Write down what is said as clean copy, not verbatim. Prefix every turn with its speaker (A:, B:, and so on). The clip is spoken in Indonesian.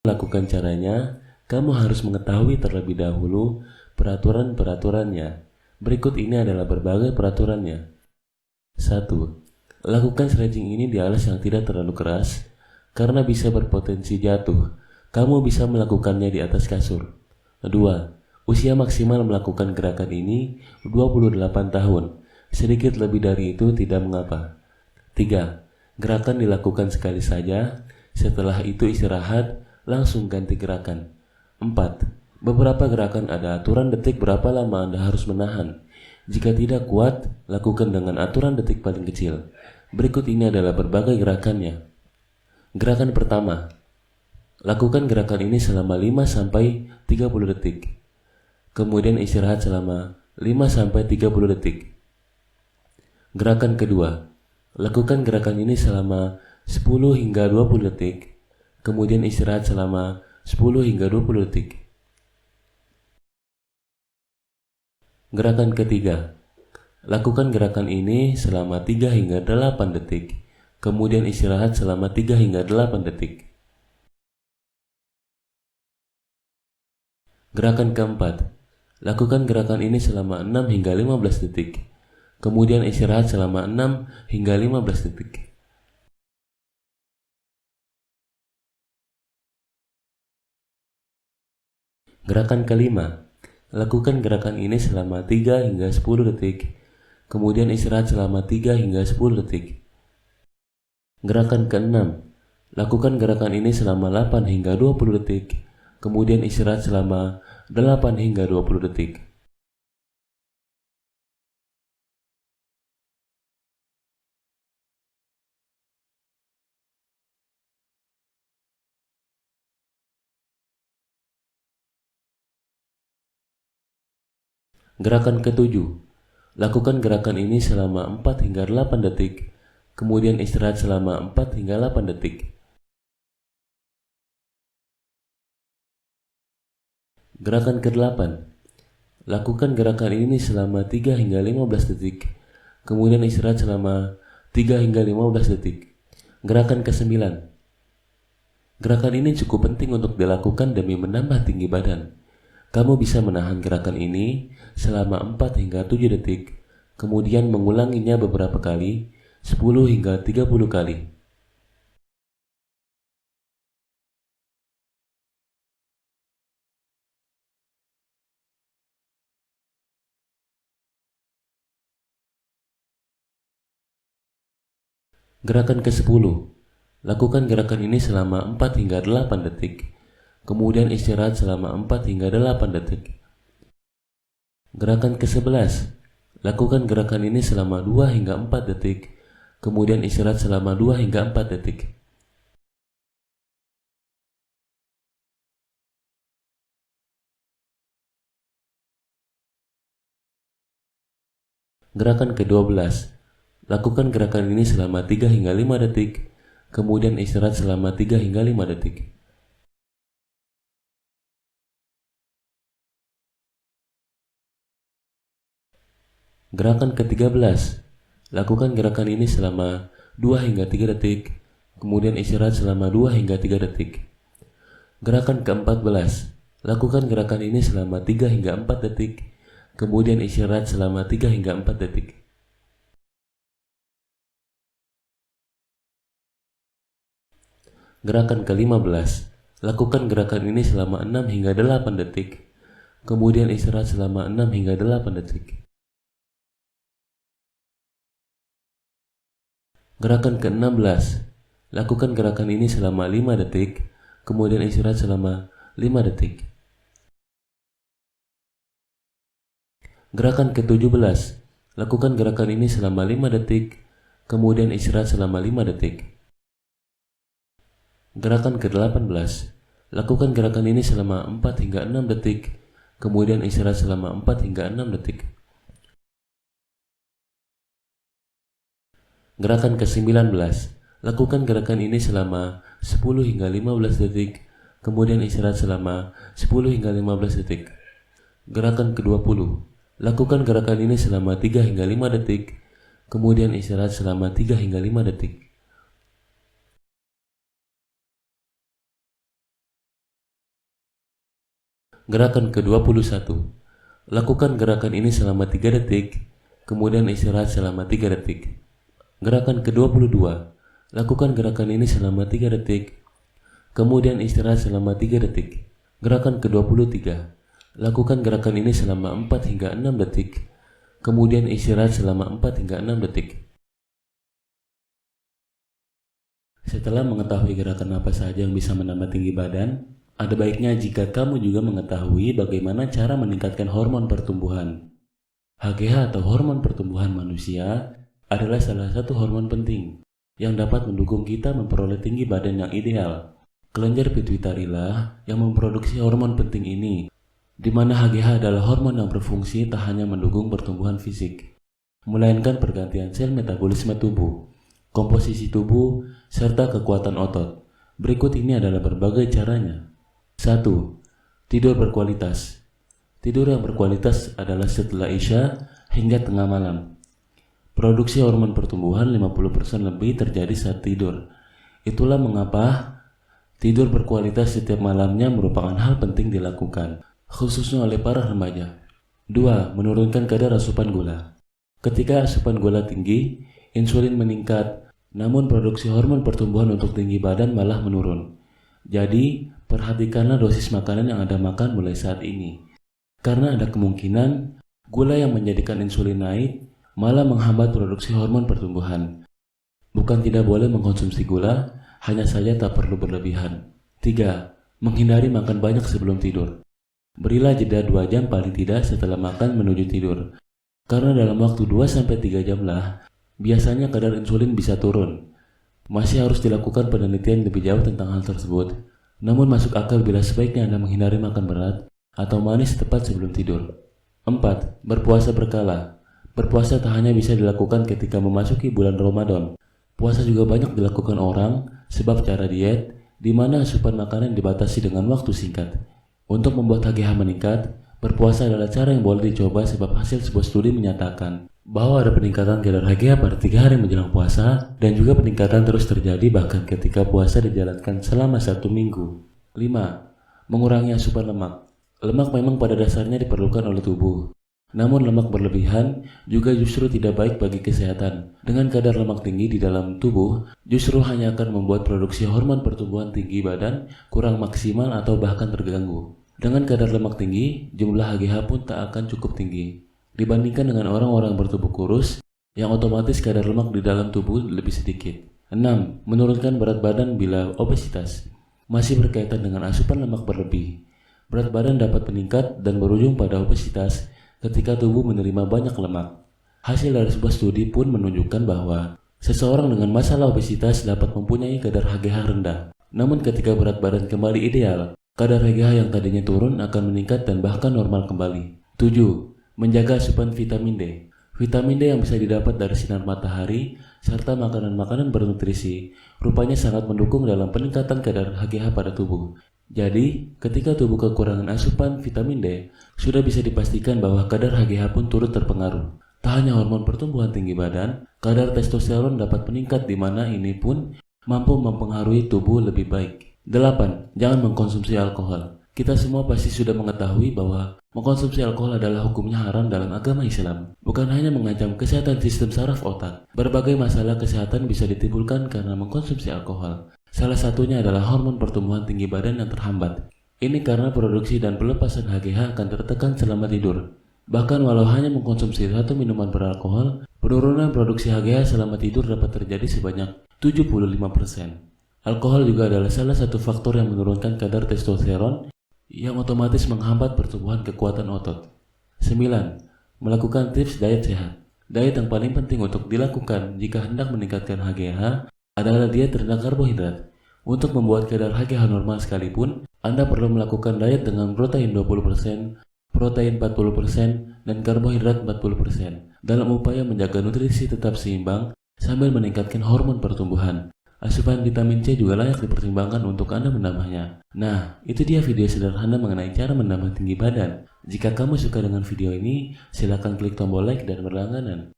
A: Melakukan caranya, kamu harus mengetahui terlebih dahulu peraturan-peraturannya. Berikut ini adalah berbagai peraturannya. 1. Lakukan stretching ini di alas yang tidak terlalu keras, karena bisa berpotensi jatuh. Kamu bisa melakukannya di atas kasur. 2. Usia maksimal melakukan gerakan ini 28 tahun. Sedikit lebih dari itu tidak mengapa. 3. Gerakan dilakukan sekali saja, setelah itu istirahat, langsung ganti gerakan. 4. Beberapa gerakan ada aturan detik berapa lama Anda harus menahan. Jika tidak kuat, lakukan dengan aturan detik paling kecil. Berikut ini adalah berbagai gerakannya. Gerakan pertama. Lakukan gerakan ini selama 5-30 detik. Kemudian istirahat selama 5-30 detik. Gerakan kedua. Lakukan gerakan ini selama 10 hingga 20 detik. Kemudian istirahat selama 10 hingga 20 detik. Gerakan ketiga. Lakukan gerakan ini selama 3 hingga 8 detik. Kemudian istirahat selama 3 hingga 8 detik. Gerakan keempat. Lakukan gerakan ini selama 6 hingga 15 detik. Kemudian istirahat selama 6 hingga 15 detik. Gerakan kelima. Lakukan gerakan ini selama 3 hingga 10 detik. Kemudian istirahat selama 3 hingga 10 detik. Gerakan keenam. Lakukan gerakan ini selama 8 hingga 20 detik. Kemudian istirahat selama 8 hingga 20 detik. Gerakan ketujuh. Lakukan gerakan ini selama 4 hingga 8 detik. Kemudian istirahat selama 4 hingga 8 detik. Gerakan ke-8. Lakukan gerakan ini selama 3 hingga 15 detik. Kemudian istirahat selama 3 hingga 15 detik. Gerakan ke-9. Gerakan ini cukup penting untuk dilakukan demi menambah tinggi badan. Kamu bisa menahan gerakan ini selama 4 hingga 7 detik, kemudian mengulanginya beberapa kali, 10 hingga 30 kali. Gerakan ke-10. Lakukan gerakan ini selama 4 hingga 8 detik, kemudian istirahat selama 4 hingga 8 detik. Gerakan ke-11. Lakukan gerakan ini selama 2 hingga 4 detik, kemudian istirahat selama 2 hingga 4 detik. Gerakan ke-12. Lakukan gerakan ini selama 3 hingga 5 detik, kemudian istirahat selama 3 hingga 5 detik. Gerakan ke-13. Lakukan gerakan ini selama 2 hingga 3 detik, kemudian istirahat selama 2 hingga 3 detik. Gerakan ke-14. Lakukan gerakan ini selama 3 hingga 4 detik, kemudian istirahat selama 3 hingga 4 detik. Gerakan ke-15. Lakukan gerakan ini selama 6 hingga 8 detik, kemudian istirahat selama 6 hingga 8 detik. Gerakan ke-16. Lakukan gerakan ini selama 5 detik, kemudian istirahat selama 5 detik. Gerakan ke-17. Lakukan gerakan ini selama 5 detik, kemudian istirahat selama 5 detik. Gerakan ke-18. Lakukan gerakan ini selama 4 hingga 6 detik, kemudian istirahat selama 4 hingga 6 detik. Gerakan ke-19. Lakukan gerakan ini selama 10 hingga 15 detik, kemudian istirahat selama 10 hingga 15 detik. Gerakan ke-20. Lakukan gerakan ini selama 3 hingga 5 detik, kemudian istirahat selama 3 hingga 5 detik. Gerakan ke-21. Lakukan gerakan ini selama 3 detik, kemudian istirahat selama 3 detik. Gerakan ke-22. Lakukan gerakan ini selama 3 detik, kemudian istirahat selama 3 detik. Gerakan ke-23. Lakukan gerakan ini selama 4 hingga 6 detik, kemudian istirahat selama 4 hingga 6 detik. Setelah mengetahui gerakan apa saja yang bisa menambah tinggi badan, ada baiknya jika kamu juga mengetahui bagaimana cara meningkatkan hormon pertumbuhan. HGH atau hormon pertumbuhan manusia adalah salah satu hormon penting yang dapat mendukung kita memperoleh tinggi badan yang ideal. Kelenjar pituitari lah yang memproduksi hormon penting ini, di mana HGH adalah hormon yang berfungsi tak hanya mendukung pertumbuhan fisik, melainkan pergantian sel metabolisme tubuh, komposisi tubuh, serta kekuatan otot. Berikut ini adalah berbagai caranya. 1. Tidur berkualitas. Tidur yang berkualitas adalah setelah Isya hingga tengah malam. Produksi hormon pertumbuhan 50% lebih terjadi saat tidur. Itulah mengapa tidur berkualitas setiap malamnya merupakan hal penting dilakukan, khususnya oleh para remaja. 2. Menurunkan kadar asupan gula. Ketika asupan gula tinggi, insulin meningkat, namun produksi hormon pertumbuhan untuk tinggi badan malah menurun. Jadi, perhatikanlah dosis makanan yang Anda makan mulai saat ini. Karena ada kemungkinan gula yang menjadikan insulin naik malah menghambat produksi hormon pertumbuhan. Bukan tidak boleh mengkonsumsi gula, hanya saja tak perlu berlebihan. 3. Menghindari makan banyak sebelum tidur. Berilah jeda 2 jam paling tidak setelah makan menuju tidur. Karena dalam waktu 2-3 jam lah, biasanya kadar insulin bisa turun. Masih harus dilakukan penelitian lebih jauh tentang hal tersebut. Namun masuk akal bila sebaiknya Anda menghindari makan berat atau manis tepat sebelum tidur. 4. Berpuasa berkala. Berpuasa tak hanya bisa dilakukan ketika memasuki bulan Ramadan. Puasa juga banyak dilakukan orang sebab cara diet, di mana asupan makanan dibatasi dengan waktu singkat. Untuk membuat HGH meningkat, berpuasa adalah cara yang boleh dicoba sebab hasil sebuah studi menyatakan bahwa ada peningkatan kadar HGH pada 3 hari menjelang puasa dan juga peningkatan terus terjadi bahkan ketika puasa dijalankan selama 1 minggu. 5. Mengurangi asupan lemak. Lemak memang pada dasarnya diperlukan oleh tubuh. Namun lemak berlebihan juga justru tidak baik bagi kesehatan. Dengan kadar lemak tinggi di dalam tubuh, justru hanya akan membuat produksi hormon pertumbuhan tinggi badan kurang maksimal atau bahkan terganggu. Dengan kadar lemak tinggi, jumlah HGH pun tak akan cukup tinggi dibandingkan dengan orang-orang bertubuh kurus yang otomatis kadar lemak di dalam tubuh lebih sedikit. 6. Menurunkan berat badan bila obesitas. Masih berkaitan dengan asupan lemak berlebih. Berat badan dapat meningkat dan berujung pada obesitas ketika tubuh menerima banyak lemak. Hasil dari sebuah studi pun menunjukkan bahwa seseorang dengan masalah obesitas dapat mempunyai kadar HGH rendah. Namun ketika berat badan kembali ideal, kadar HGH yang tadinya turun akan meningkat dan bahkan normal kembali. 7. Menjaga asupan vitamin D. Vitamin D yang bisa didapat dari sinar matahari serta makanan-makanan bernutrisi rupanya sangat mendukung dalam peningkatan kadar HGH pada tubuh. Jadi, ketika tubuh kekurangan asupan vitamin D, sudah bisa dipastikan bahwa kadar HGH pun turut terpengaruh. Tak hanya hormon pertumbuhan tinggi badan, kadar testosteron dapat meningkat di mana ini pun mampu mempengaruhi tubuh lebih baik. 8. Jangan mengkonsumsi alkohol. Kita semua pasti sudah mengetahui bahwa mengkonsumsi alkohol adalah hukumnya haram dalam agama Islam. Bukan hanya mengancam kesehatan sistem saraf otak, berbagai masalah kesehatan bisa ditimbulkan karena mengkonsumsi alkohol. Salah satunya adalah hormon pertumbuhan tinggi badan yang terhambat. Ini karena produksi dan pelepasan HGH akan tertekan selama tidur. Bahkan walau hanya mengkonsumsi 1 minuman beralkohol, penurunan produksi HGH selama tidur dapat terjadi sebanyak 75%. Alkohol juga adalah salah satu faktor yang menurunkan kadar testosteron yang otomatis menghambat pertumbuhan kekuatan otot. 9. Melakukan tips diet sehat. Diet yang paling penting untuk dilakukan jika hendak meningkatkan HGH adalah diet rendah karbohidrat. Untuk membuat kadar HGH normal sekalipun, Anda perlu melakukan diet dengan protein 20%, protein 40%, dan karbohidrat 40% dalam upaya menjaga nutrisi tetap seimbang sambil meningkatkan hormon pertumbuhan. Asupan vitamin C juga layak dipertimbangkan untuk Anda menambahnya. Nah, itu dia video sederhana mengenai cara menambah tinggi badan. Jika kamu suka dengan video ini, silakan klik tombol like dan berlangganan.